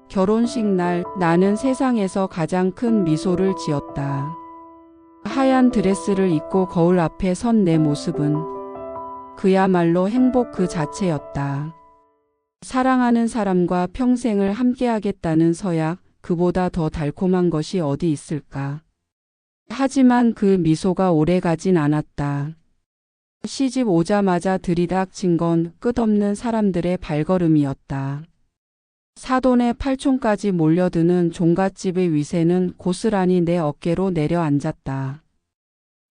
결혼식 날 나는 세상에서 가장 큰 미소를 지었다. 하얀 드레스를 입고 거울 앞에 선 내 모습은 그야말로 행복 그 자체였다. 사랑하는 사람과 평생을 함께하겠다는 서약, 그보다 더 달콤한 것이 어디 있을까? 하지만 그 미소가 오래가진 않았다. 시집 오자마자 들이닥친 건 끝없는 사람들의 발걸음이었다. 사돈의 팔촌까지 몰려드는 종갓집의 위세는 고스란히 내 어깨로 내려앉았다.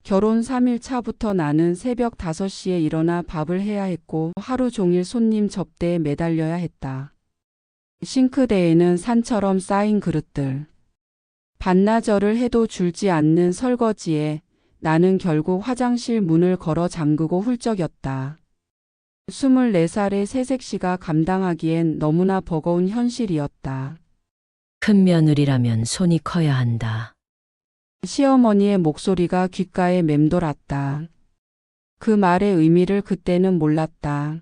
결혼 3일 차부터 나는 새벽 5시에 일어나 밥을 해야 했고 하루 종일 손님 접대에 매달려야 했다. 싱크대에는 산처럼 쌓인 그릇들. 반나절을 해도 줄지 않는 설거지에 나는 결국 화장실 문을 걸어 잠그고 훌쩍였다. 24살의 새색시가 감당하기엔 너무나 버거운 현실이었다. 큰 며느리라면 손이 커야 한다. 시어머니의 목소리가 귓가에 맴돌았다. 그 말의 의미를 그때는 몰랐다.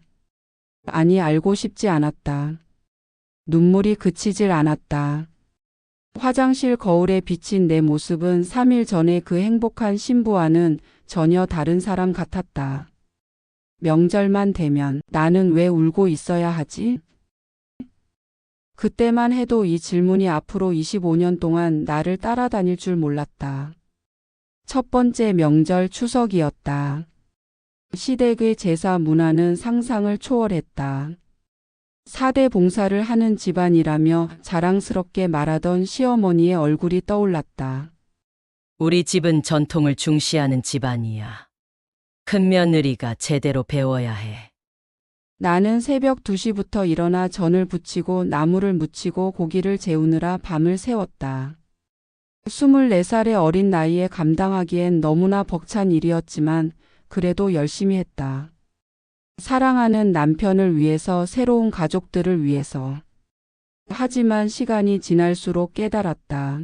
아니, 알고 싶지 않았다. 눈물이 그치질 않았다. 화장실 거울에 비친 내 모습은 3일 전에 그 행복한 신부와는 전혀 다른 사람 같았다. 명절만 되면 나는 왜 울고 있어야 하지? 그때만 해도 이 질문이 앞으로 25년 동안 나를 따라다닐 줄 몰랐다. 첫 번째 명절 추석이었다. 시댁의 제사 문화는 상상을 초월했다. 4대 봉사를 하는 집안이라며 자랑스럽게 말하던 시어머니의 얼굴이 떠올랐다. 우리 집은 전통을 중시하는 집안이야. 큰 며느리가 제대로 배워야 해. 나는 새벽 2시부터 일어나 전을 부치고 나무를 묻히고 고기를 재우느라 밤을 새웠다. 24살의 어린 나이에 감당하기엔 너무나 벅찬 일이었지만 그래도 열심히 했다. 사랑하는 남편을 위해서, 새로운 가족들을 위해서. 하지만 시간이 지날수록 깨달았다.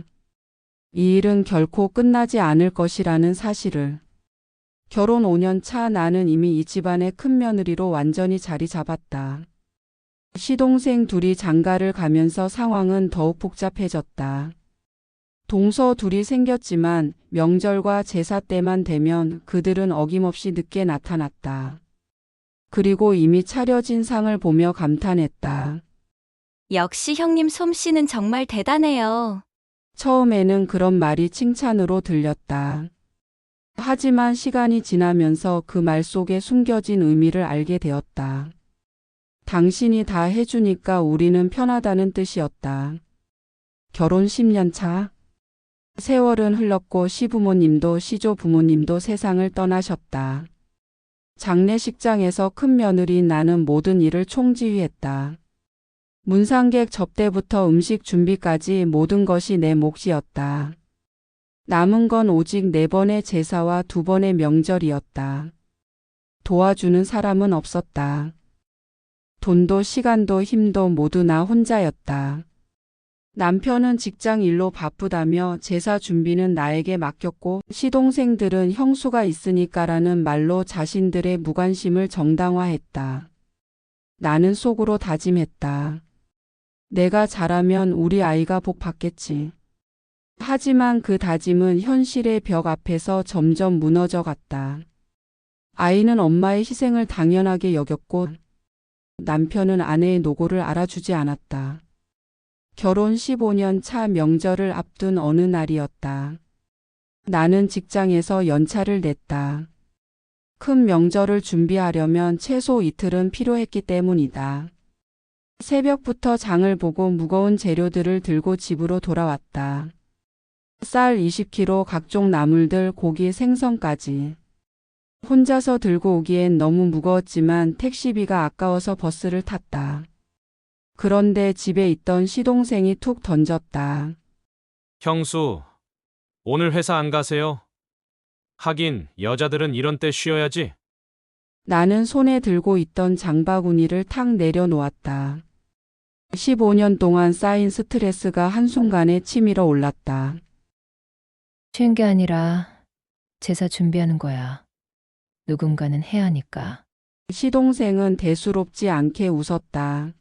이 일은 결코 끝나지 않을 것이라는 사실을. 결혼 5년 차 나는 이미 이 집안의 큰 며느리로 완전히 자리 잡았다. 시동생 둘이 장가를 가면서 상황은 더욱 복잡해졌다. 동서 둘이 생겼지만 명절과 제사 때만 되면 그들은 어김없이 늦게 나타났다. 그리고 이미 차려진 상을 보며 감탄했다. 역시 형님 솜씨는 정말 대단해요. 처음에는 그런 말이 칭찬으로 들렸다. 하지만 시간이 지나면서 그 말 속에 숨겨진 의미를 알게 되었다. 당신이 다 해주니까 우리는 편하다는 뜻이었다. 결혼 10년 차. 세월은 흘렀고 시부모님도 시조 부모님도 세상을 떠나셨다. 장례식장에서 큰 며느리인 나는 모든 일을 총지휘했다. 문상객 접대부터 음식 준비까지 모든 것이 내 몫이었다. 남은 건 오직 4번의 제사와 2번의 명절이었다. 도와주는 사람은 없었다. 돈도 시간도 힘도 모두 나 혼자였다. 남편은 직장 일로 바쁘다며 제사 준비는 나에게 맡겼고 시동생들은 형수가 있으니까라는 말로 자신들의 무관심을 정당화했다. 나는 속으로 다짐했다. 내가 잘하면 우리 아이가 복 받겠지. 하지만 그 다짐은 현실의 벽 앞에서 점점 무너져 갔다. 아이는 엄마의 희생을 당연하게 여겼고 남편은 아내의 노고를 알아주지 않았다. 결혼 15년 차 명절을 앞둔 어느 날이었다. 나는 직장에서 연차를 냈다. 큰 명절을 준비하려면 최소 이틀은 필요했기 때문이다. 새벽부터 장을 보고 무거운 재료들을 들고 집으로 돌아왔다. 쌀 20kg, 각종 나물들, 고기, 생선까지. 혼자서 들고 오기엔 너무 무거웠지만 택시비가 아까워서 버스를 탔다. 그런데 집에 있던 시동생이 툭 던졌다. 형수, 오늘 회사 안 가세요? 하긴 여자들은 이런 때 쉬어야지. 나는 손에 들고 있던 장바구니를 탁 내려놓았다. 15년 동안 쌓인 스트레스가 한순간에 치밀어 올랐다. 쉬는 게 아니라 제사 준비하는 거야. 누군가는 해야 하니까. 시동생은 대수롭지 않게 웃었다.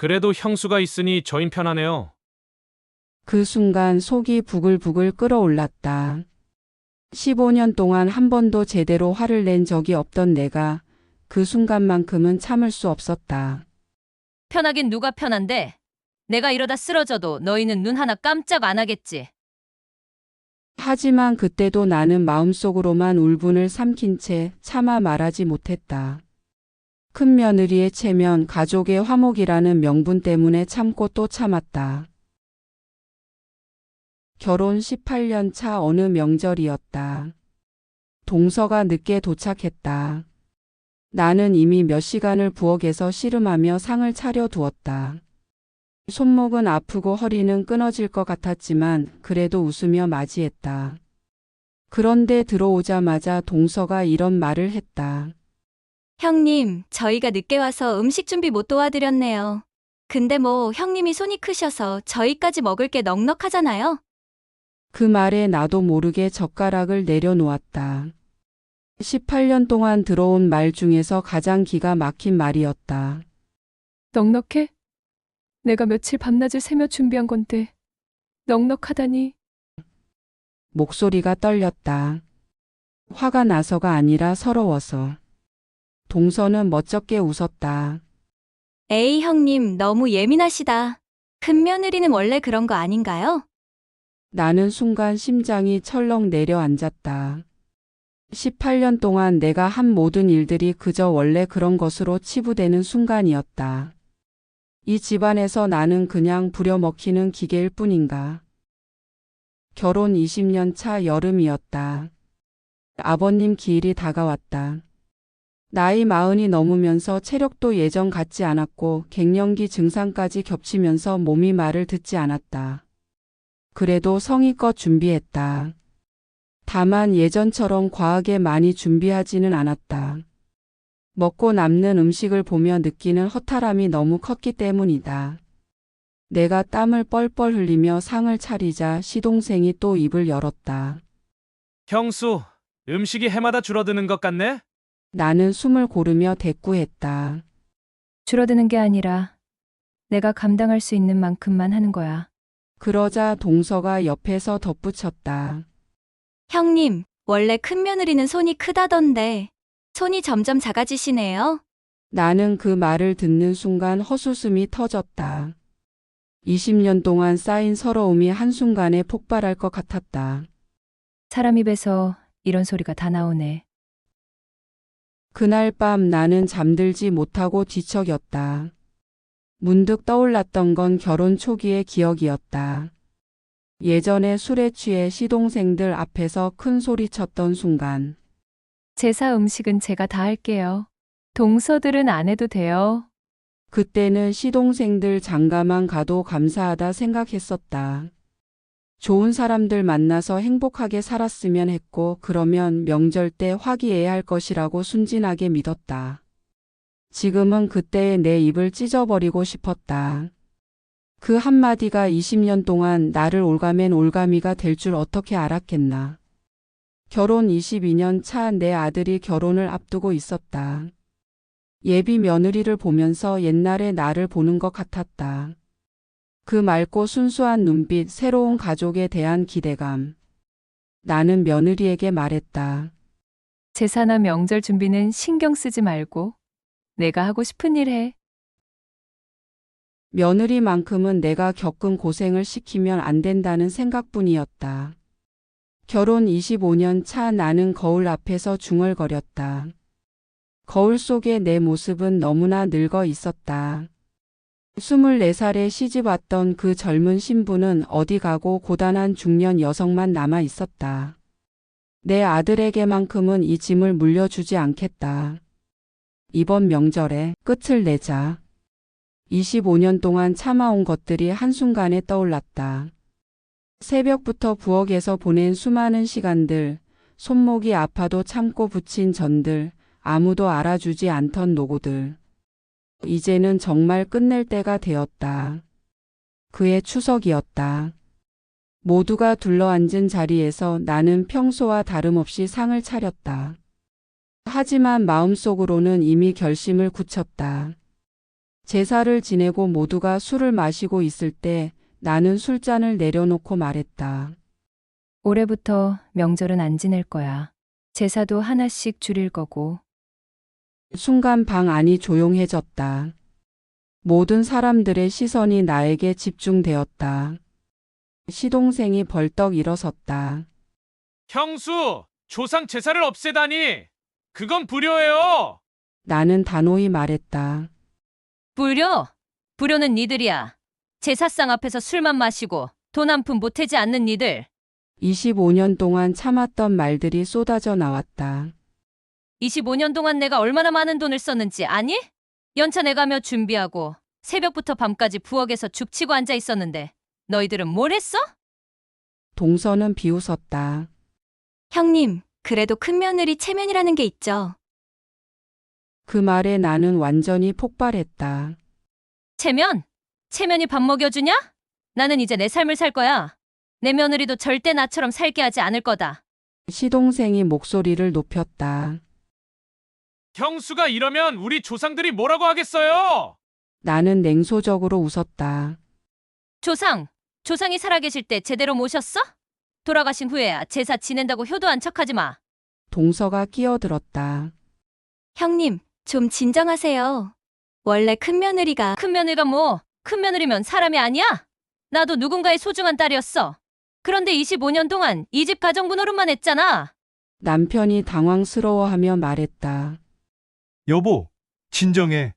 그래도 형수가 있으니 저흰 편하네요. 그 순간 속이 부글부글 끓어올랐다. 15년 동안 한 번도 제대로 화를 낸 적이 없던 내가 그 순간만큼은 참을 수 없었다. 편하긴 누가 편한데? 내가 이러다 쓰러져도 너희는 눈 하나 깜짝 안 하겠지. 하지만 그때도 나는 마음속으로만 울분을 삼킨 채 차마 말하지 못했다. 큰 며느리의 체면, 가족의 화목이라는 명분 때문에 참고 또 참았다. 결혼 18년 차 어느 명절이었다. 동서가 늦게 도착했다. 나는 이미 몇 시간을 부엌에서 씨름하며 상을 차려두었다. 손목은 아프고 허리는 끊어질 것 같았지만 그래도 웃으며 맞이했다. 그런데 들어오자마자 동서가 이런 말을 했다. 형님, 저희가 늦게 와서 음식 준비 못 도와드렸네요. 근데 뭐 형님이 손이 크셔서 저희까지 먹을 게 넉넉하잖아요. 그 말에 나도 모르게 젓가락을 내려놓았다. 18년 동안 들어온 말 중에서 가장 기가 막힌 말이었다. 넉넉해? 내가 며칠 밤낮을 새며 준비한 건데 넉넉하다니. 목소리가 떨렸다. 화가 나서가 아니라 서러워서. 동서는 멋쩍게 웃었다. 에이, 형님, 너무 예민하시다. 큰 며느리는 원래 그런 거 아닌가요? 나는 순간 심장이 철렁 내려앉았다. 18년 동안 내가 한 모든 일들이 그저 원래 그런 것으로 치부되는 순간이었다. 이 집안에서 나는 그냥 부려먹히는 기계일 뿐인가. 결혼 20년 차 여름이었다. 아버님 기일이 다가왔다. 나이 40이 넘으면서 체력도 예전 같지 않았고 갱년기 증상까지 겹치면서 몸이 말을 듣지 않았다. 그래도 성의껏 준비했다. 다만 예전처럼 과하게 많이 준비하지는 않았다. 먹고 남는 음식을 보며 느끼는 허탈함이 너무 컸기 때문이다. 내가 땀을 뻘뻘 흘리며 상을 차리자 시동생이 또 입을 열었다. 형수, 음식이 해마다 줄어드는 것 같네? 나는 숨을 고르며 대꾸했다. 줄어드는 게 아니라 내가 감당할 수 있는 만큼만 하는 거야. 그러자 동서가 옆에서 덧붙였다. 형님, 원래 큰 며느리는 손이 크다던데 손이 점점 작아지시네요. 나는 그 말을 듣는 순간 헛웃음이 터졌다. 20년 동안 쌓인 서러움이 한순간에 폭발할 것 같았다. 사람 입에서 이런 소리가 다 나오네. 그날 밤 나는 잠들지 못하고 뒤척였다. 문득 떠올랐던 건 결혼 초기의 기억이었다. 예전에 술에 취해 시동생들 앞에서 큰 소리 쳤던 순간. 제사 음식은 제가 다 할게요. 동서들은 안 해도 돼요. 그때는 시동생들 장가만 가도 감사하다 생각했었다. 좋은 사람들 만나서 행복하게 살았으면 했고 그러면 명절 때 화기애애할 것이라고 순진하게 믿었다. 지금은 그때의 내 입을 찢어버리고 싶었다. 그 한마디가 20년 동안 나를 올가맨 올가미가 될 줄 어떻게 알았겠나. 결혼 22년 차 내 아들이 결혼을 앞두고 있었다. 예비 며느리를 보면서 옛날의 나를 보는 것 같았다. 그 맑고 순수한 눈빛, 새로운 가족에 대한 기대감. 나는 며느리에게 말했다. 제사나 명절 준비는 신경 쓰지 말고 내가 하고 싶은 일 해. 며느리만큼은 내가 겪은 고생을 시키면 안 된다는 생각뿐이었다. 결혼 25년 차 나는 거울 앞에서 중얼거렸다. 거울 속의 내 모습은 너무나 늙어 있었다. 24살에 시집 왔던 그 젊은 신부는 어디 가고 고단한 중년 여성만 남아 있었다. 내 아들에게만큼은 이 짐을 물려주지 않겠다. 이번 명절에 끝을 내자. 25년 동안 참아온 것들이 한순간에 떠올랐다. 새벽부터 부엌에서 보낸 수많은 시간들, 손목이 아파도 참고 부친 전들, 아무도 알아주지 않던 노고들. 이제는 정말 끝낼 때가 되었다. 그의 추석이었다. 모두가 둘러앉은 자리에서 나는 평소와 다름없이 상을 차렸다. 하지만 마음속으로는 이미 결심을 굳혔다. 제사를 지내고 모두가 술을 마시고 있을 때 나는 술잔을 내려놓고 말했다. 올해부터 명절은 안 지낼 거야. 제사도 하나씩 줄일 거고. 순간 방 안이 조용해졌다. 모든 사람들의 시선이 나에게 집중되었다. 시동생이 벌떡 일어섰다. 형수, 조상 제사를 없애다니! 그건 불효예요! 나는 단호히 말했다. 불효? 불효는 니들이야. 제사상 앞에서 술만 마시고 돈 한 푼 보태지 않는 니들. 25년 동안 참았던 말들이 쏟아져 나왔다. 25년 동안 내가 얼마나 많은 돈을 썼는지 아니? 연차 내가며 준비하고 새벽부터 밤까지 부엌에서 죽치고 앉아 있었는데 너희들은 뭘 했어? 동서는 비웃었다. 형님, 그래도 큰며느리 체면이라는 게 있죠. 그 말에 나는 완전히 폭발했다. 체면? 체면이 밥 먹여주냐? 나는 이제 내 삶을 살 거야. 내 며느리도 절대 나처럼 살게 하지 않을 거다. 시동생이 목소리를 높였다. 형수가 이러면 우리 조상들이 뭐라고 하겠어요? 나는 냉소적으로 웃었다. 조상이 살아계실 때 제대로 모셨어? 돌아가신 후에야 제사 지낸다고 효도한 척하지 마. 동서가 끼어들었다. 형님, 좀 진정하세요. 원래 큰며느리가 큰며느리가 뭐, 큰며느리면 사람이 아니야? 나도 누군가의 소중한 딸이었어. 그런데 25년 동안 이 집 가정부 노릇만 했잖아. 남편이 당황스러워하며 말했다. 여보, 진정해.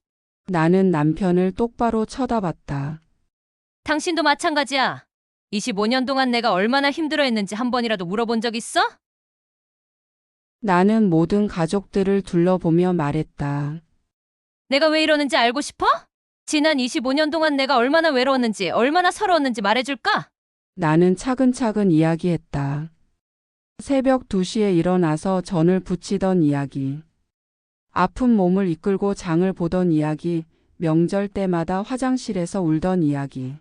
나는 남편을 똑바로 쳐다봤다. 당신도 마찬가지야. 25년 동안 내가 얼마나 힘들어했는지 한 번이라도 물어본 적 있어? 나는 모든 가족들을 둘러보며 말했다. 내가 왜 이러는지 알고 싶어? 지난 25년 동안 내가 얼마나 외로웠는지, 얼마나 서러웠는지 말해줄까? 나는 차근차근 이야기했다. 새벽 2시에 일어나서 전을 부치던 이야기. 아픈 몸을 이끌고 장을 보던 이야기. 명절 때마다 화장실에서 울던 이야기.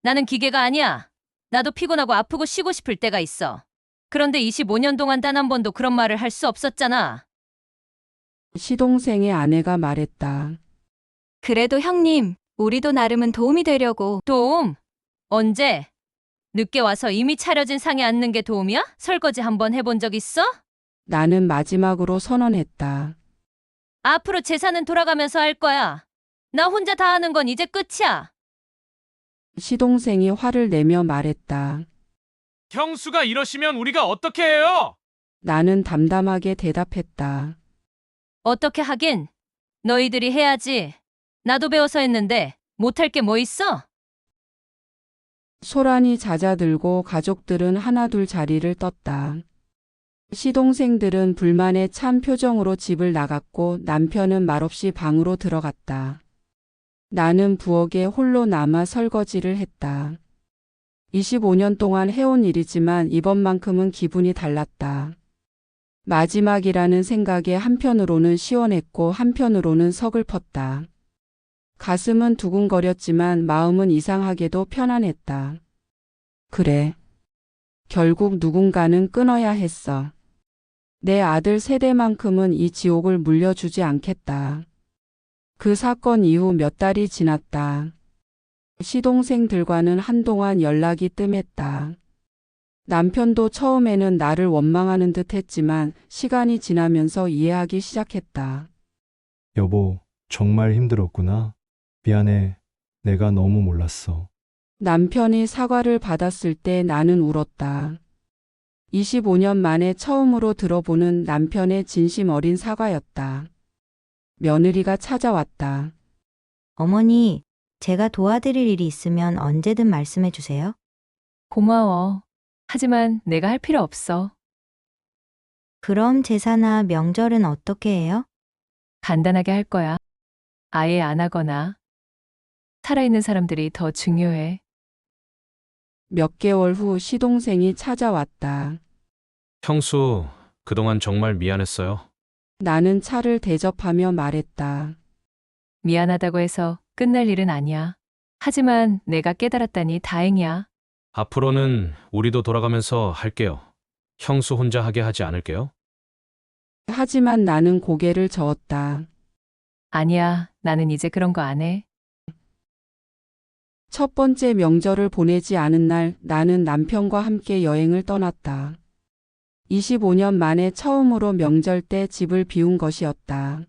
나는 기계가 아니야. 나도 피곤하고 아프고 쉬고 싶을 때가 있어. 그런데 25년 동안 단 한 번도 그런 말을 할 수 없었잖아. 시동생의 아내가 말했다. 그래도 형님, 우리도 나름은 도움이 되려고. 도움? 언제? 늦게 와서 이미 차려진 상에 앉는 게 도움이야? 설거지 한번 해본 적 있어? 나는 마지막으로 선언했다. 앞으로 제사는 돌아가면서 할 거야. 나 혼자 다 하는 건 이제 끝이야. 시동생이 화를 내며 말했다. 형수가 이러시면 우리가 어떻게 해요? 나는 담담하게 대답했다. 어떻게 하긴? 너희들이 해야지. 나도 배워서 했는데 못할 게 뭐 있어? 소란이 잦아들고 가족들은 하나둘 자리를 떴다. 시동생들은 불만에 찬 표정으로 집을 나갔고 남편은 말없이 방으로 들어갔다. 나는 부엌에 홀로 남아 설거지를 했다. 25년 동안 해온 일이지만 이번만큼은 기분이 달랐다. 마지막이라는 생각에 한편으로는 시원했고 한편으로는 서글펐다. 가슴은 두근거렸지만 마음은 이상하게도 편안했다. 그래. 결국 누군가는 끊어야 했어. 내 아들 세대만큼은 이 지옥을 물려주지 않겠다. 그 사건 이후 몇 달이 지났다. 시동생들과는 한동안 연락이 뜸했다. 남편도 처음에는 나를 원망하는 듯 했지만 시간이 지나면서 이해하기 시작했다. 여보, 정말 힘들었구나. 미안해. 내가 너무 몰랐어. 남편이 사과를 받았을 때 나는 울었다. 25년 만에 처음으로 들어보는 남편의 진심 어린 사과였다. 며느리가 찾아왔다. 어머니, 제가 도와드릴 일이 있으면 언제든 말씀해 주세요. 고마워. 하지만 내가 할 필요 없어. 그럼 제사나 명절은 어떻게 해요? 간단하게 할 거야. 아예 안 하거나. 살아있는 사람들이 더 중요해. 몇 개월 후 시동생이 찾아왔다. 형수, 그동안 정말 미안했어요. 나는 차를 대접하며 말했다. 미안하다고 해서 끝날 일은 아니야. 하지만 내가 깨달았다니 다행이야. 앞으로는 우리도 돌아가면서 할게요. 형수 혼자 하게 하지 않을게요. 하지만 나는 고개를 저었다. 아니야, 나는 이제 그런 거 안 해. 첫 번째 명절을 보내지 않은 날 나는 남편과 함께 여행을 떠났다. 25년 만에 처음으로 명절 때 집을 비운 것이었다.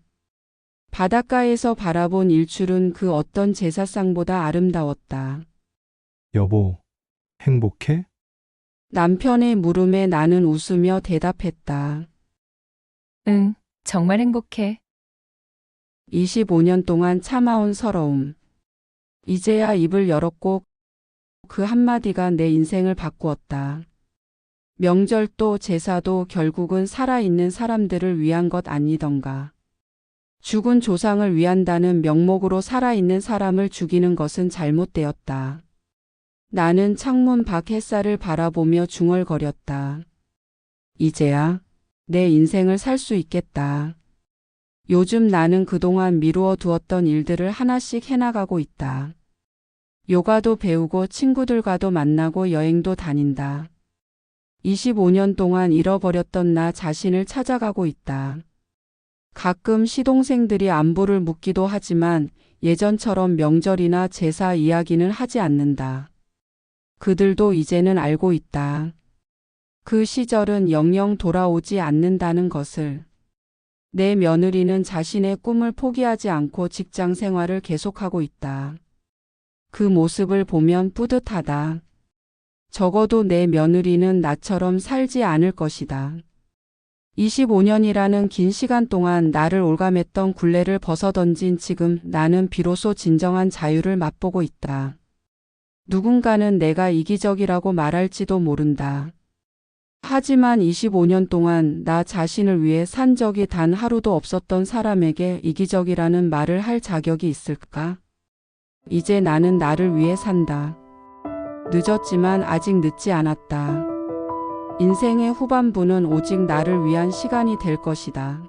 바닷가에서 바라본 일출은 그 어떤 제사상보다 아름다웠다. 여보, 행복해? 남편의 물음에 나는 웃으며 대답했다. 응, 정말 행복해. 25년 동안 참아온 서러움. 이제야 입을 열었고 그 한마디가 내 인생을 바꾸었다. 명절도 제사도 결국은 살아있는 사람들을 위한 것 아니던가. 죽은 조상을 위한다는 명목으로 살아있는 사람을 죽이는 것은 잘못되었다. 나는 창문 밖 햇살을 바라보며 중얼거렸다. 이제야 내 인생을 살 수 있겠다. 요즘 나는 그동안 미루어 두었던 일들을 하나씩 해나가고 있다. 요가도 배우고 친구들과도 만나고 여행도 다닌다. 25년 동안 잃어버렸던 나 자신을 찾아가고 있다. 가끔 시동생들이 안부를 묻기도 하지만 예전처럼 명절이나 제사 이야기는 하지 않는다. 그들도 이제는 알고 있다. 그 시절은 영영 돌아오지 않는다는 것을. 내 며느리는 자신의 꿈을 포기하지 않고 직장 생활을 계속하고 있다. 그 모습을 보면 뿌듯하다. 적어도 내 며느리는 나처럼 살지 않을 것이다. 25년이라는 긴 시간 동안 나를 올감했던 굴레를 벗어던진 지금 나는 비로소 진정한 자유를 맛보고 있다. 누군가는 내가 이기적이라고 말할지도 모른다. 하지만 25년 동안 나 자신을 위해 산 적이 단 하루도 없었던 사람에게 이기적이라는 말을 할 자격이 있을까? 이제 나는 나를 위해 산다. 늦었지만 아직 늦지 않았다. 인생의 후반부는 오직 나를 위한 시간이 될 것이다.